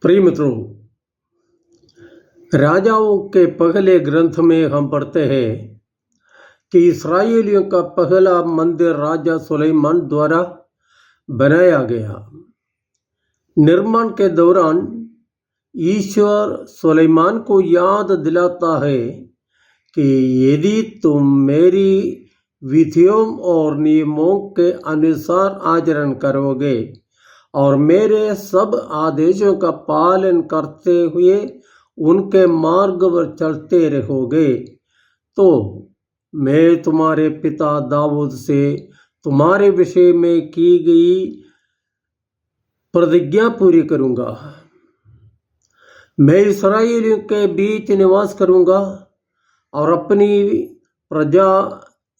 प्रिय मित्रों, राजाओं के पहले ग्रंथ में हम पढ़ते हैं कि इस्राएलियों का पहला मंदिर राजा सुलेमान द्वारा बनाया गया। निर्माण के दौरान ईश्वर सुलेमान को याद दिलाता है कि यदि तुम मेरी विधियों और नियमों के अनुसार आचरण करोगे और मेरे सब आदेशों का पालन करते हुए उनके मार्ग पर चलते रहोगे तो मैं तुम्हारे पिता दाऊद से तुम्हारे विषय में की गई प्रतिज्ञा पूरी करूंगा। मैं इस्राएलियों के बीच निवास करूंगा और अपनी प्रजा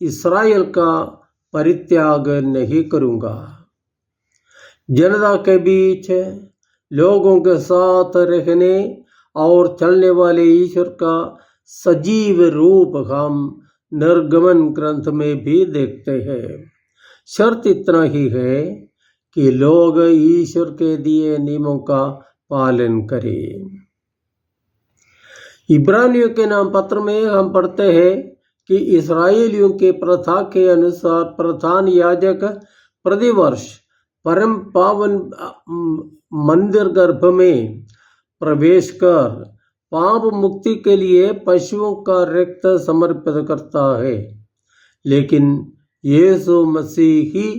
इस्राएल का परित्याग नहीं करूंगा। जनता के बीच लोगों के साथ रहने और चलने वाले ईश्वर का सजीव रूप हम निर्गमन ग्रंथ में भी देखते हैं। शर्त इतना ही है कि लोग ईश्वर के दिए नियमों का पालन करें। इब्रानियों के नाम पत्र में हम पढ़ते हैं कि इस्राएलियों के प्रथा के अनुसार प्रधान याजक प्रतिवर्ष परम पावन मंदिर गर्भ में प्रवेश कर पाप मुक्ति के लिए पशुओं का रक्त समर्पित करता है। लेकिन यीशु मसीह ही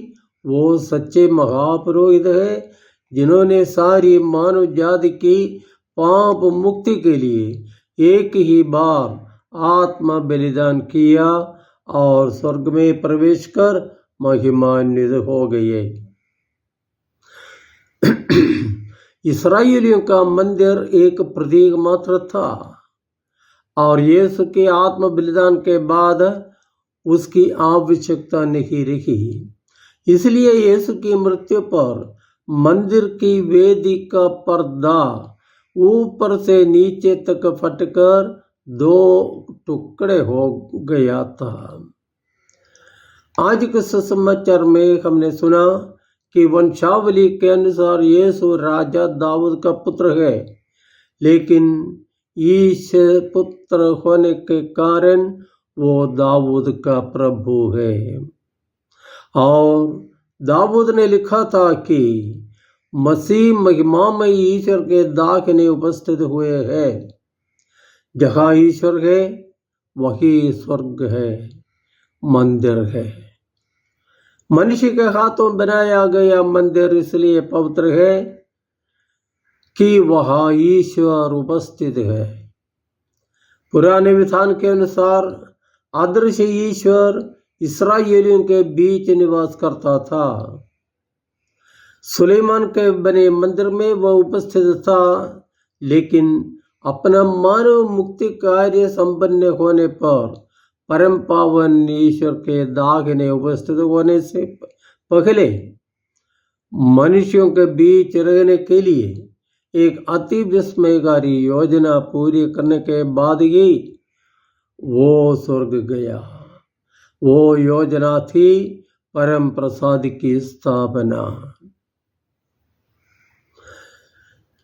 वो सच्चे महापुरोहित है जिन्होंने सारी मानव जाति की पाप मुक्ति के लिए एक ही बार आत्मा बलिदान किया और स्वर्ग में प्रवेश कर महिमान्वित हो गए। इस्राएलियों का मंदिर एक प्रतीक मात्र था और यीशु के आत्म बलिदान के बाद उसकी आवश्यकता नहीं रही। इसलिए यीशु की मृत्यु पर मंदिर की वेदी का पर्दा ऊपर से नीचे तक फटकर दो टुकड़े हो गया था। आज के सुसमाचार में हमने सुना कि वंशावली के अनुसार यीशु राजा दाऊद का पुत्र है, लेकिन ईश पुत्र होने के कारण वो दाऊद का प्रभु है। और दाऊद ने लिखा था कि मसीह महिमामय ईश्वर के दाहिने उपस्थित हुए हैं। जहाँ ईश्वर है वही स्वर्ग है, मंदिर है। मनुष्य के हाथों बनाया गया मंदिर इसलिए पवित्र है कि वहाँ ईश्वर उपस्थित है। पुराने विधान के अनुसार अदृश्य ईश्वर इस्राएलियों के बीच निवास करता था। सुलेमान के बने मंदिर में वह उपस्थित था, लेकिन अपना मानव मुक्ति कार्य संपन्न होने पर परम पावन ईश्वर के दाहिने उपस्थित होने से पहले मनुष्यों के बीच रहने के लिए एक अति विस्मयकारी योजना पूरी करने के बाद ही वो स्वर्ग गया। वो योजना थी परम प्रसाद की स्थापना।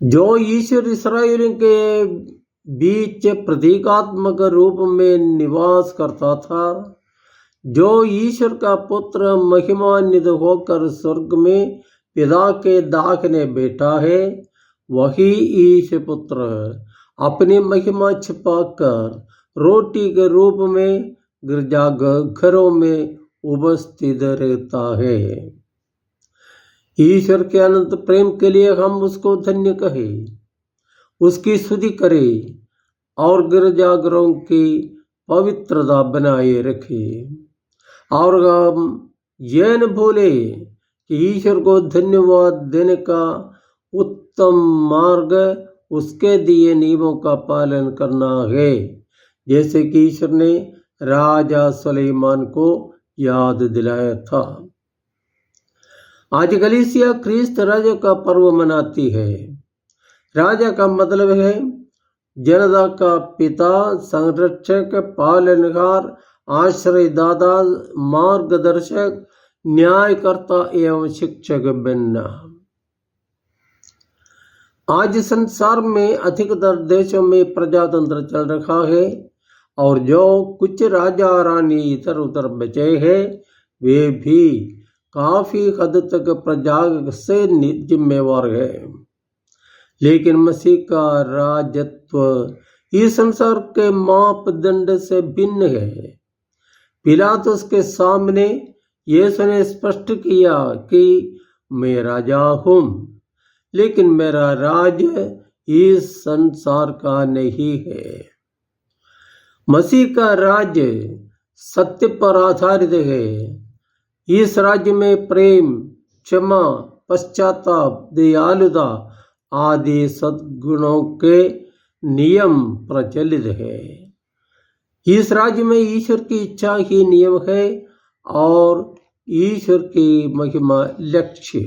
जो ईश्वर इस्राएलियों के बीच प्रतीकात्मक रूप में निवास करता था, जो ईश्वर का पुत्र महिमान्वित होकर स्वर्ग में पिता के दाहिने बैठा है, वही ईश पुत्र अपनी महिमा छिपाकर रोटी के रूप में गिरजाघरों में उपस्थित रहता है। ईश्वर के अनंत प्रेम के लिए हम उसको धन्य कहें, उसकी स्तुति करें और गिरजाघरों की पवित्रता बनाए रखें। और हम यह न भूले कि ईश्वर को धन्यवाद देने का उत्तम मार्ग उसके दिए नियमों का पालन करना है, जैसे कि ईश्वर ने राजा सुलेमान को याद दिलाया था। आज कलीसिया ख्रीस्त राजा का पर्व मनाती है। राजा का मतलब है जनता का पिता, संरक्षक, पालनहार, आश्रयदाता, मार्गदर्शक, न्यायकर्ता एवं शिक्षक बनना। आज संसार में अधिकतर देशों में प्रजातंत्र चल रखा है और जो कुछ राजा रानी इधर उधर बचे हैं वे भी काफी हद तक प्रजा से जिम्मेवार है। लेकिन मसीह का राजत्व इस संसार के मापदंड से भिन्न है। पिलातुस के सामने यीशु ने स्पष्ट किया कि मैं राजा हूं, लेकिन मेरा राज्य इस संसार का नहीं है। मसीह का राज्य सत्य पर आधारित है। इस राज्य में प्रेम, क्षमा, पश्चाताप, दयालुता आदि सद्गुणों के नियम प्रचलित है। इस राज्य में ईश्वर की इच्छा ही नियम है और ईश्वर की महिमा लक्ष्य।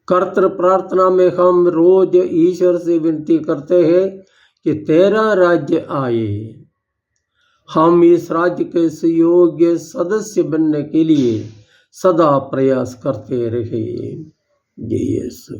कर्तृ प्रार्थना में हम रोज ईश्वर से विनती करते हैं कि तेरा राज्य आए। हम इस राज्य के सुयोग्य सदस्य बनने के लिए सदा प्रयास करते रहे। जय यीशु।